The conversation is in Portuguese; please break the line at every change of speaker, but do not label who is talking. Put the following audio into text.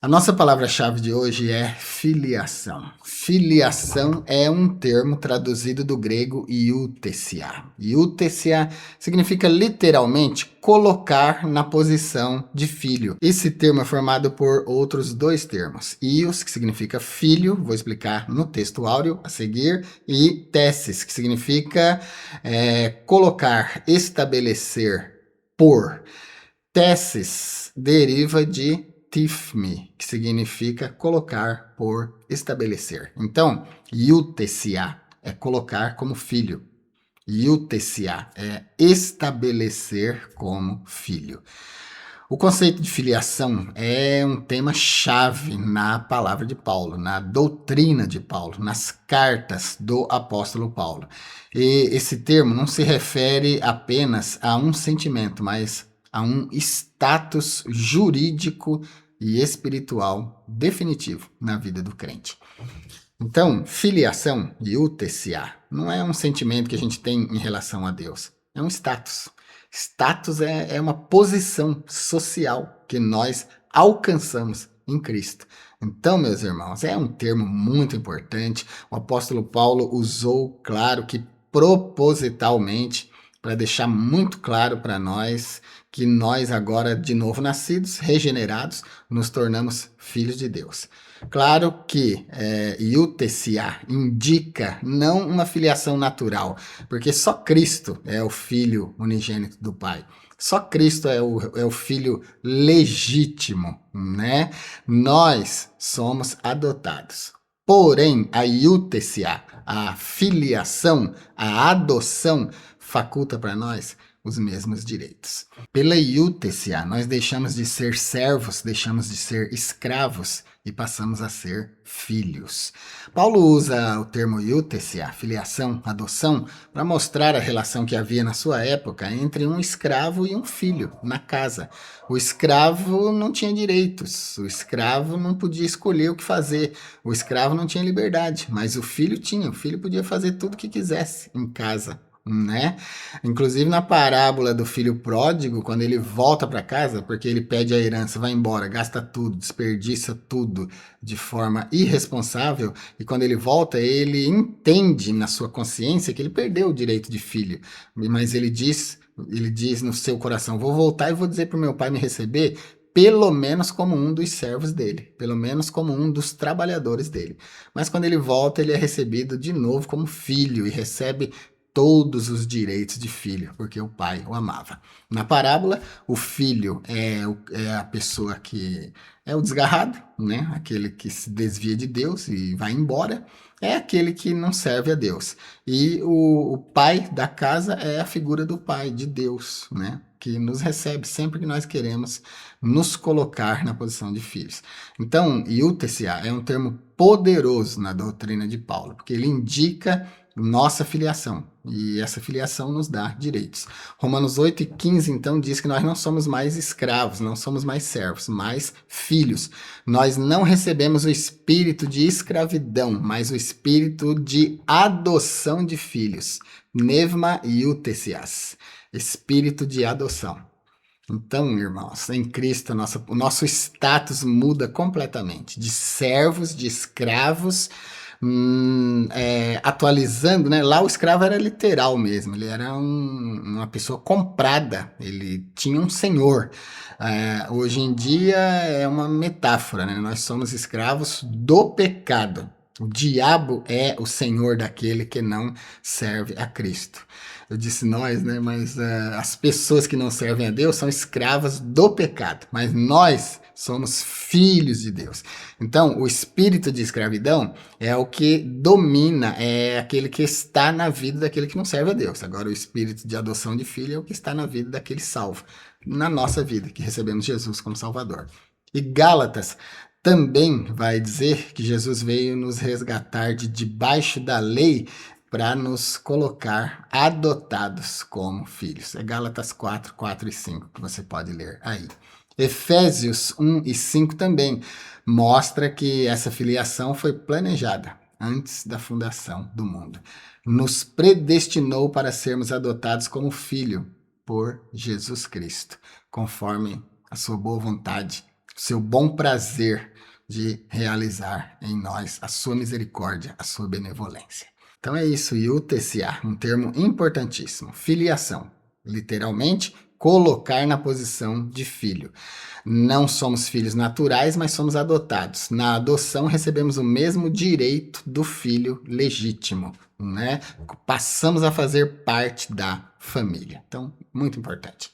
A nossa palavra-chave de hoje é filiação. Filiação é um termo traduzido do grego iutesia. Iutesia significa literalmente colocar na posição de filho. Esse termo é formado por outros dois termos. Ios, que significa filho, vou explicar no texto áureo a seguir, e tessis, que significa colocar, estabelecer, por. Tessis deriva de tifme, que significa colocar por estabelecer. Então, iutesia é colocar como filho. Iutesia é estabelecer como filho. O conceito de filiação é um tema-chave na palavra de Paulo, na doutrina de Paulo, nas cartas do apóstolo Paulo. E esse termo não se refere apenas a um sentimento, mas a um status jurídico e espiritual definitivo na vida do crente. Então, filiação, iutesia, não é um sentimento que a gente tem em relação a Deus, é um status. Status é uma posição social que nós alcançamos em Cristo. Então, meus irmãos, é um termo muito importante. O apóstolo Paulo usou, claro que propositalmente, para deixar muito claro para nós que nós agora, de novo nascidos, regenerados, nos tornamos filhos de Deus. Claro que iutesia indica não uma filiação natural, porque só Cristo é o Filho unigênito do Pai. Só Cristo é o Filho legítimo, né? Nós somos adotados. Porém, a iutesia, a filiação, a adoção, faculta para nós os mesmos direitos. Pela iutesia, nós deixamos de ser servos, deixamos de ser escravos e passamos a ser filhos. Paulo usa o termo iutesia, filiação, adoção, para mostrar a relação que havia na sua época entre um escravo e um filho na casa. O escravo não tinha direitos, o escravo não podia escolher o que fazer, o escravo não tinha liberdade, mas o filho tinha, o filho podia fazer tudo o que quisesse em casa. Né? Inclusive na parábola do filho pródigo, quando ele volta para casa, porque ele pede a herança, vai embora, gasta tudo, desperdiça tudo de forma irresponsável, e quando ele volta, ele entende na sua consciência que ele perdeu o direito de filho, mas ele diz no seu coração: vou voltar e vou dizer para o meu pai me receber, pelo menos como um dos servos dele, pelo menos como um dos trabalhadores dele. Mas quando ele volta, ele é recebido de novo como filho e recebe todos os direitos de filho, porque o pai o amava. Na parábola, o filho é a pessoa que é o desgarrado, né? Aquele que se desvia de Deus e vai embora, é aquele que não serve a Deus. E o pai da casa é a figura do pai, de Deus, né? Que nos recebe sempre que nós queremos nos colocar na posição de filhos. Então, iutesia é um termo poderoso na doutrina de Paulo, porque ele indica nossa filiação, e essa filiação nos dá direitos. Romanos 8:15, então, diz que nós não somos mais escravos, não somos mais servos, mas filhos. Nós não recebemos o espírito de escravidão, mas o espírito de adoção de filhos. Pneuma iutesias, espírito de adoção. Então, irmãos, em Cristo, o nosso status muda completamente. De servos, de escravos, atualizando, né? Lá o escravo era literal mesmo, ele era uma pessoa comprada, ele tinha um senhor. Hoje em dia é uma metáfora, né? Nós somos escravos do pecado. O diabo é o senhor daquele que não serve a Cristo. Eu disse nós, né? Mas as pessoas que não servem a Deus são escravas do pecado. Mas nós somos filhos de Deus. Então, o espírito de escravidão é o que domina, é aquele que está na vida daquele que não serve a Deus. Agora, o espírito de adoção de filho é o que está na vida daquele salvo, na nossa vida, que recebemos Jesus como Salvador. E Gálatas também vai dizer que Jesus veio nos resgatar de debaixo da lei para nos colocar adotados como filhos. É Gálatas 4 e 5, que você pode ler aí. Efésios 1 e 5 também mostra que essa filiação foi planejada antes da fundação do mundo. Nos predestinou para sermos adotados como filho por Jesus Cristo, conforme a sua boa vontade, seu bom prazer de realizar em nós a sua misericórdia, a sua benevolência. Então é isso, iutecia, um termo importantíssimo. Filiação, literalmente, colocar na posição de filho. Não somos filhos naturais, mas somos adotados. Na adoção recebemos o mesmo direito do filho legítimo, né? Passamos a fazer parte da família. Então, muito importante.